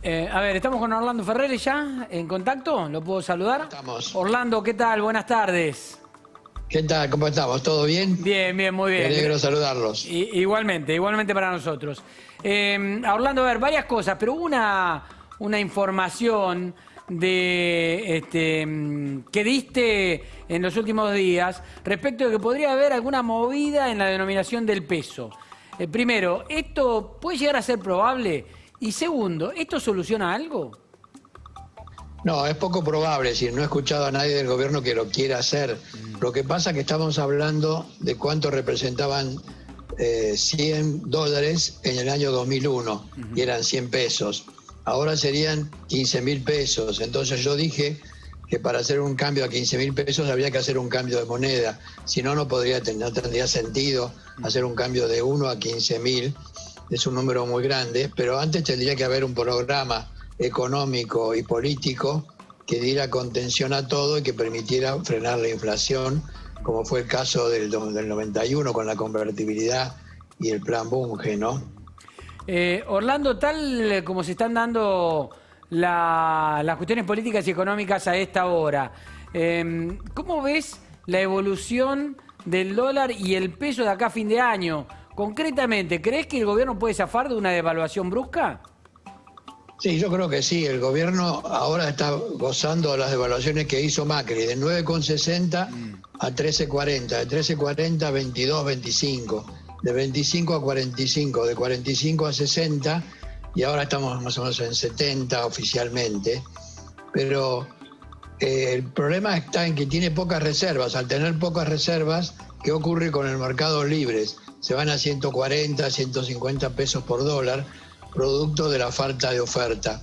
A ver, estamos con Orlando Ferrer ya en contacto, ¿lo puedo saludar? Estamos. Orlando, ¿qué tal? Buenas tardes. ¿Qué tal? ¿Cómo estamos? ¿Todo bien? Bien, bien, muy bien. Me alegro saludarlos. Igualmente para nosotros. Orlando, a ver, varias cosas, pero una información que diste en los últimos días respecto de que podría haber alguna movida en la denominación del peso. Primero, ¿esto puede llegar a ser probable? Y segundo, ¿esto soluciona algo? No, es poco probable, si no he escuchado a nadie del gobierno que lo quiera hacer. Lo que pasa es que estamos hablando de cuánto representaban $100 en el año 2001 y eran 100 pesos. Ahora serían 15.000 pesos. Entonces yo dije que para hacer un cambio a 15.000 pesos habría que hacer un cambio de moneda. Si no, no tendría sentido hacer un cambio de 1 a 15.000. Es un número muy grande, pero antes tendría que haber un programa económico y político que diera contención a todo y que permitiera frenar la inflación, como fue el caso del 91 con la convertibilidad y el plan Bunge, ¿no? Orlando, tal como se están dando las cuestiones políticas y económicas a esta hora, ¿cómo ves la evolución del dólar y el peso de acá a fin de año? Concretamente, ¿crees que el gobierno puede zafar de una devaluación brusca? Sí, yo creo que sí. El gobierno ahora está gozando de las devaluaciones que hizo Macri, de 9,60 a 13,40, de 13,40 a 22,25, de 25 a 45, de 45 a 60, y ahora estamos más o menos en 70 oficialmente. Pero el problema está en que tiene pocas reservas. Al tener pocas reservas, ¿qué ocurre con el mercado libres? Se van a 140, 150 pesos por dólar, producto de la falta de oferta.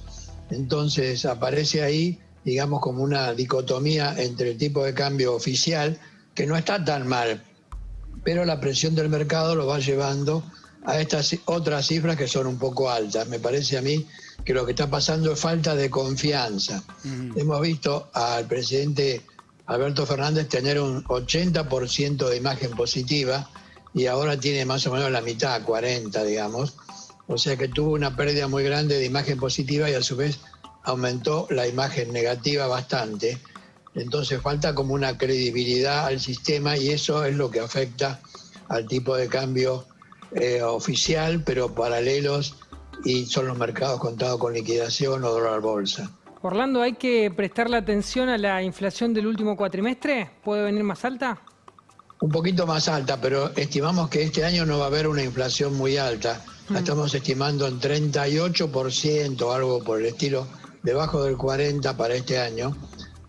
Entonces aparece ahí, digamos, como una dicotomía entre el tipo de cambio oficial, que no está tan mal, pero la presión del mercado lo va llevando a estas otras cifras que son un poco altas. Me parece a mí que lo que está pasando es falta de confianza. Hemos visto al presidente Alberto Fernández tener un 80% de imagen positiva y ahora tiene más o menos la mitad, 40, digamos. O sea que tuvo una pérdida muy grande de imagen positiva y a su vez aumentó la imagen negativa bastante. Entonces falta como una credibilidad al sistema y eso es lo que afecta al tipo de cambio oficial, pero paralelos, y son los mercados contados con liquidación o dólar bolsa. Orlando, ¿hay que prestarle atención a la inflación del último cuatrimestre? ¿Puede venir más alta? Un poquito más alta, pero estimamos que este año no va a haber una inflación muy alta. La estamos estimando en 38%, algo por el estilo, debajo del 40% para este año,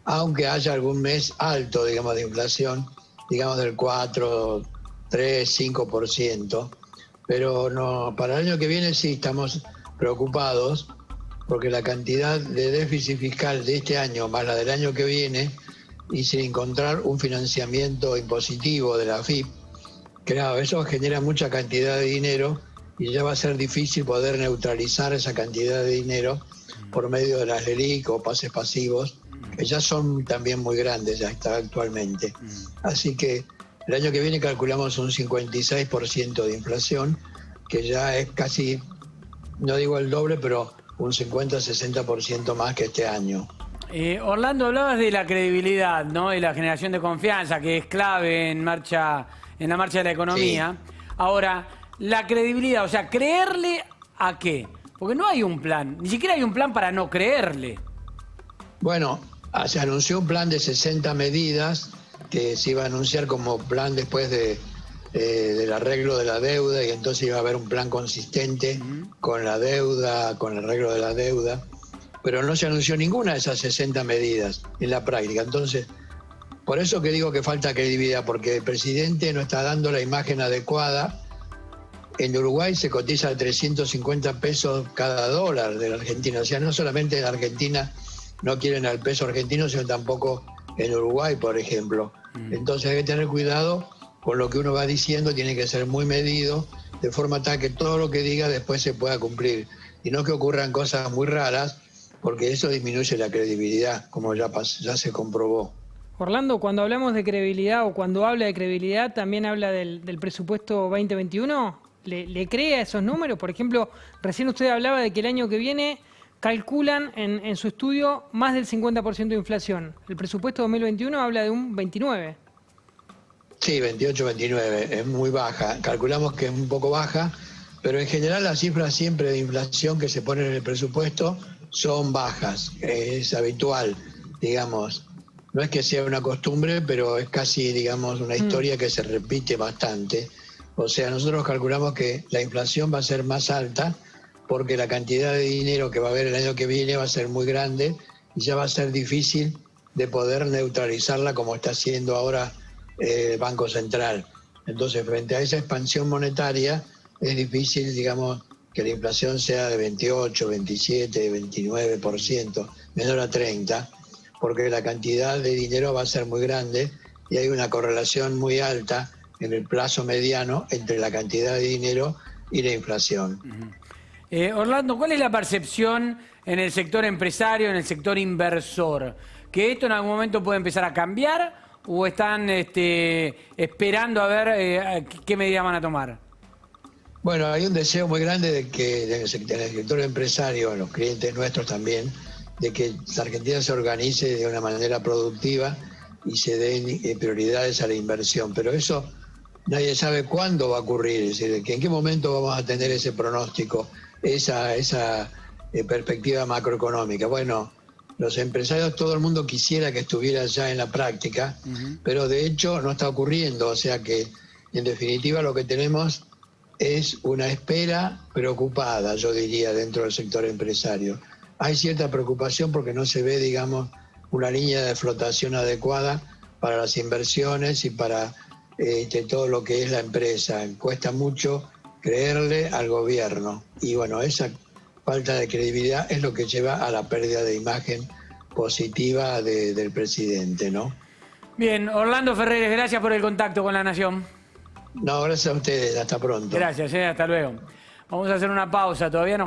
aunque haya algún mes alto, digamos, de inflación, digamos del 4, 3, 5%. Pero no, para el año que viene sí estamos preocupados, porque la cantidad de déficit fiscal de este año más la del año que viene, y sin encontrar un financiamiento impositivo de la AFIP, claro, eso genera mucha cantidad de dinero y ya va a ser difícil poder neutralizar esa cantidad de dinero por medio de las LELIQ o pases pasivos, que ya son también muy grandes ya está actualmente. Así que el año que viene calculamos un 56% de inflación, que ya es casi, no digo el doble, pero un 50-60% más que este año. Orlando, hablabas de la credibilidad, ¿no? Y la generación de confianza, que es clave en la marcha de la economía. Sí. Ahora, la credibilidad, o sea, ¿creerle a qué? Porque no hay un plan, ni siquiera hay un plan para no creerle. Bueno, se anunció un plan de 60 medidas que se iba a anunciar como plan después del arreglo de la deuda, y entonces iba a haber un plan consistente con la deuda, con el arreglo de la deuda. Pero no se anunció ninguna de esas 60 medidas en la práctica. Entonces, por eso que digo que falta credibilidad, porque el presidente no está dando la imagen adecuada. En Uruguay se cotiza 350 pesos cada dólar de la Argentina. O sea, no solamente en Argentina no quieren al peso argentino, sino tampoco en Uruguay, por ejemplo. Entonces hay que tener cuidado con lo que uno va diciendo, tiene que ser muy medido, de forma tal que todo lo que diga después se pueda cumplir. Y no que ocurran cosas muy raras, porque eso disminuye la credibilidad, como ya se comprobó. Orlando, cuando hablamos de credibilidad o cuando habla de credibilidad, ¿también habla del presupuesto 2021? ¿Le cree a esos números? Por ejemplo, recién usted hablaba de que el año que viene calculan en su estudio más del 50% de inflación. El presupuesto 2021 habla de un 29%. Sí, 28, 29, es muy baja. Calculamos que es un poco baja, pero en general las cifras siempre de inflación que se ponen en el presupuesto son bajas. Es habitual, digamos. No es que sea una costumbre, pero es casi, digamos, una historia que se repite bastante. O sea, nosotros calculamos que la inflación va a ser más alta porque la cantidad de dinero que va a haber el año que viene va a ser muy grande y ya va a ser difícil de poder neutralizarla como está haciendo ahora el Banco Central. Entonces, frente a esa expansión monetaria, es difícil, digamos, que la inflación sea de 28, 27, 29%, menor a 30%, porque la cantidad de dinero va a ser muy grande y hay una correlación muy alta en el plazo mediano entre la cantidad de dinero y la inflación. Orlando, ¿cuál es la percepción en el sector empresario, en el sector inversor? ¿Que esto en algún momento puede empezar a cambiar o están esperando a ver qué medidas van a tomar? Bueno, hay un deseo muy grande de que en el sector empresario, en los clientes nuestros también, de que la Argentina se organice de una manera productiva y se den prioridades a la inversión. Pero eso nadie sabe cuándo va a ocurrir, es decir, en qué momento vamos a tener ese pronóstico, esa perspectiva macroeconómica. Bueno, los empresarios, todo el mundo quisiera que estuviera ya en la práctica, pero de hecho no está ocurriendo, o sea que en definitiva lo que tenemos es una espera preocupada, yo diría, dentro del sector empresario. Hay cierta preocupación porque no se ve, digamos, una línea de flotación adecuada para las inversiones y para todo lo que es la empresa. Cuesta mucho creerle al gobierno y bueno, esa falta de credibilidad es lo que lleva a la pérdida de imagen positiva del presidente, ¿no? Bien, Orlando Ferreres, gracias por el contacto con La Nación. No, gracias a ustedes, hasta pronto. Gracias, hasta luego. Vamos a hacer una pausa, todavía nos queda